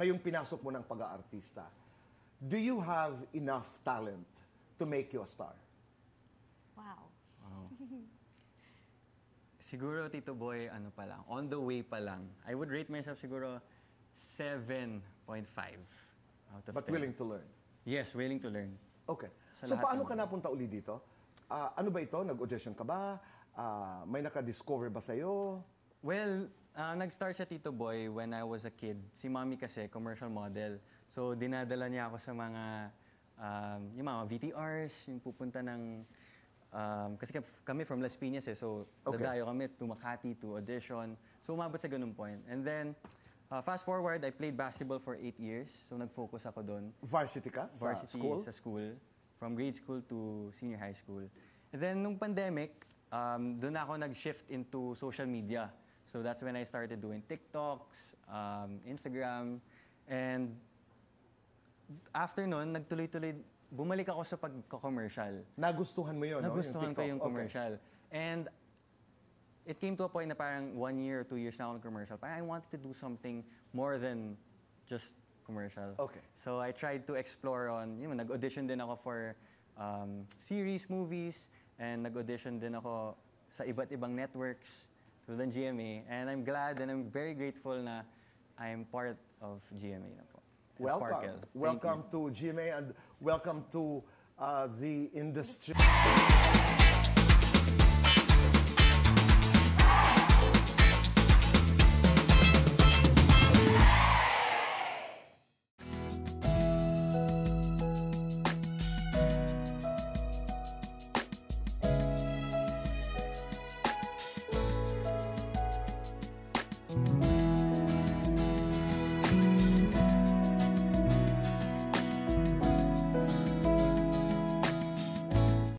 ngayong pinasok mo ng pag-aartista, do you have enough talent to make you a star? Wow. Siguro, Tito Boy, ano pa lang, on the way pa lang. I would rate myself siguro 7.5 out of 10. But willing to learn? Yes, willing to learn. Okay. Sa So lahat paano ng ka napunta uli dito? Ano ba ito? Nag-audition ka ba? May naka-discover ba sa'yo? Well, nag-start siya, Tito Boy, when I was a kid. Si Mommy kasi, commercial model. So, dinadala niya ako sa mga, yung mga VTRs, yung pupunta ng, kasi kami from Las Piñas so dadayo kami to Makati to audition. So, umabot sa ganung point. And then, fast forward, I played basketball for 8 years. So, nag-focus ako doon. Varsity ka? Varsity sa school? Sa school. From grade school to senior high school. And then, nung pandemic, doon ako nag-shift into social media. So that's when I started doing TikToks, Instagram, and after nun, nagtuloy-tuloy, bumalik ako sa pagko-commercial. Nagustuhan mo yun, Nagustuhan no? ko yung commercial. And it came to a point na parang 1 year or 2 years na ako commercial. Parang I wanted to do something more than just commercial. Okay. So I tried to explore on, nag-audition din ako for series, movies, and nag-audition din ako sa iba't ibang networks through the GMA. And I'm glad and I'm very grateful na I'm part of GMA na po. Welcome. Sparkle. Welcome to GMA and welcome to the industry.